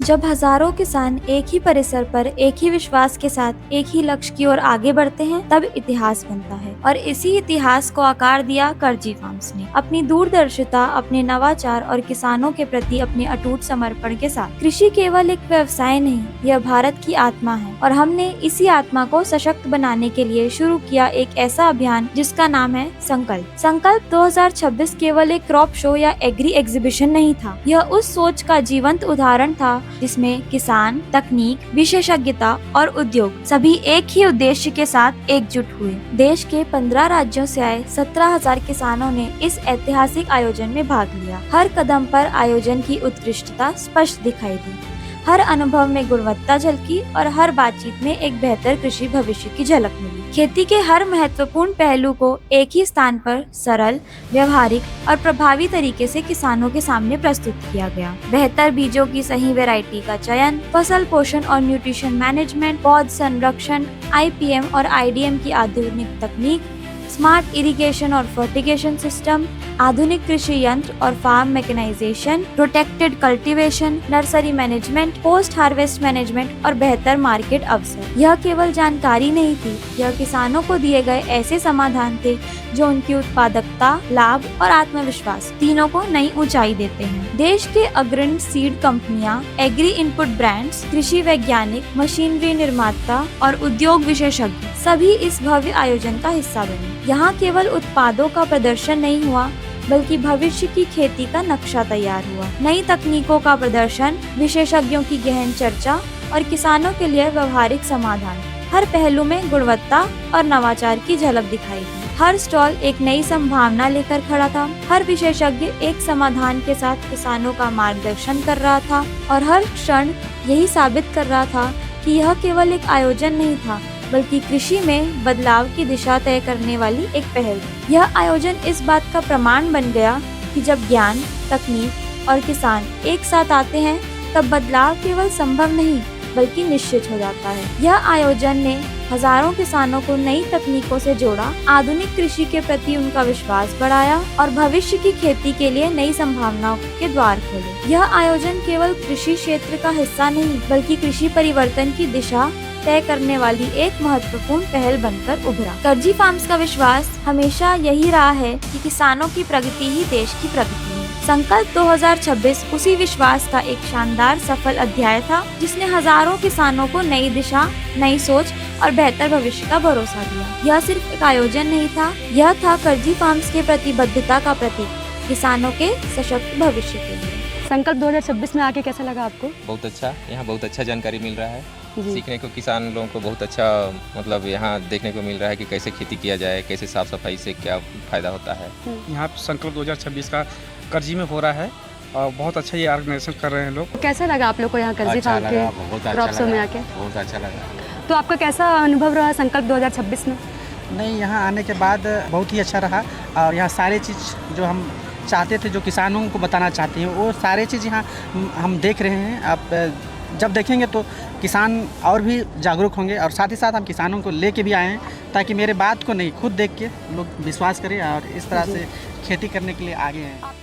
जब हजारों किसान एक ही परिसर पर एक ही विश्वास के साथ एक ही लक्ष्य की ओर आगे बढ़ते हैं तब इतिहास बनता है। और इसी इतिहास को आकार दिया करजी फार्म्स ने अपनी दूरदर्शिता, अपने नवाचार और किसानों के प्रति अपने अटूट समर्पण के साथ। कृषि केवल एक व्यवसाय नहीं, यह भारत की आत्मा है और हमने इसी आत्मा को सशक्त बनाने के लिए शुरू किया एक ऐसा अभियान जिसका नाम है संकल्प। संकल्प 2026 केवल एक क्रॉप शो या एग्री एग्जीबिशन नहीं था, यह उस सोच का जीवंत उदाहरण था जिसमें किसान, तकनीक, विशेषज्ञता और उद्योग सभी एक ही उद्देश्य के साथ एकजुट हुए। देश के 15 राज्यों से आए 17,000 किसानों ने इस ऐतिहासिक आयोजन में भाग लिया। हर कदम पर आयोजन की उत्कृष्टता स्पष्ट दिखाई दी, हर अनुभव में गुणवत्ता झलकी और हर बातचीत में एक बेहतर कृषि भविष्य की झलक मिली। खेती के हर महत्वपूर्ण पहलू को एक ही स्थान पर सरल, व्यवहारिक और प्रभावी तरीके से किसानों के सामने प्रस्तुत किया गया। बेहतर बीजों की सही वैरायटी का चयन, फसल पोषण और न्यूट्रिशन मैनेजमेंट, पौध संरक्षण, IPM और IDM की आधुनिक तकनीक, स्मार्ट इरिगेशन और फर्टिगेशन सिस्टम, आधुनिक कृषि यंत्र और farm mechanisation, protected cultivation, nursery management, post harvest management और बेहतर मार्केट अवसर। यह केवल जानकारी नहीं थी, यह किसानों को दिए गए ऐसे समाधान थे जो उनकी उत्पादकता, लाभ और आत्मविश्वास तीनों को नई ऊंचाई देते हैं। देश के अग्रणी सीड कंपनियां, एग्री इनपुट ब्रांड्स, कृषि वैज्ञानिक, मशीनरी निर्माता और उद्योग विशेषज्ञ सभी इस भव्य आयोजन का हिस्सा बने। यहाँ केवल उत्पादों का प्रदर्शन नहीं हुआ, बल्कि भविष्य की खेती का नक्शा तैयार हुआ। नई तकनीकों का प्रदर्शन, विशेषज्ञों की गहन चर्चा और किसानों के लिए व्यवहारिक समाधान। हर पहलू में गुणवत्ता और नवाचार की झलक दिखाई दी। हर स्टॉल एक नई संभावना लेकर खड़ा था, हर विशेषज्ञ एक समाधान के साथ किसानों का मार्गदर्शन कर रहा था और हर क्षण यही साबित कर रहा था कि यह केवल एक आयोजन नहीं था, बल्कि कृषि में बदलाव की दिशा तय करने वाली एक पहल। यह आयोजन इस बात का प्रमाण बन गया कि जब ज्ञान, तकनीक और किसान एक साथ आते हैं तब बदलाव केवल संभव नहीं बल्कि निश्चित हो जाता है। यह आयोजन ने हजारों किसानों को नई तकनीकों से जोड़ा, आधुनिक कृषि के प्रति उनका विश्वास बढ़ाया और भविष्य की खेती के लिए नई संभावनाओं के द्वार खोले। यह आयोजन केवल कृषि क्षेत्र का हिस्सा नहीं, बल्कि कृषि परिवर्तन की दिशा तय करने वाली एक महत्वपूर्ण पहल बनकर उभरा। करजी फार्म्स का विश्वास हमेशा यही रहा है कि किसानों की प्रगति ही देश की प्रगति है। संकल्प 2026 उसी विश्वास का एक शानदार सफल अध्याय था, जिसने हजारों किसानों को नई दिशा, नई सोच और बेहतर भविष्य का भरोसा दिया। यह सिर्फ एक आयोजन नहीं था, यह था करजी फार्म्स के प्रतिबद्धता का प्रतीक, किसानों के सशक्त भविष्य के लिए। संकल्प 2026 में आके कैसा लगा आपको? बहुत अच्छा, यहाँ बहुत अच्छा जानकारी मिल रहा है। सीखने को किसान लोगों को बहुत अच्छा मतलब यहाँ देखने को मिल रहा है कि कैसे खेती किया जाए, कैसे साफ सफाई से क्या फायदा होता है। यहाँ संकल्प 2026 का करजी में हो रहा है और बहुत अच्छा ये ऑर्गेनाइजेशन कर रहे हैं लोग। कैसा लगा आप लोग को यहाँ करजी फार्म के क्रॉप शो में आके? बहुत अच्छा लगा। तो आपका कैसा अनुभव रहा संकल्प 2026 में? नहीं, यहाँ आने के बाद बहुत ही अच्छा रहा और यहाँ सारे चीज़ जो हम चाहते थे, जो किसानों को बताना चाहते हैं, वो सारे चीज़ यहाँ हम देख रहे हैं। आप जब देखेंगे तो किसान और भी जागरूक होंगे और साथ ही साथ हम किसानों को लेके भी आए हैं ताकि मेरे बात को नहीं, खुद देख के लोग विश्वास करें और इस तरह से खेती करने के लिए आगे हैं।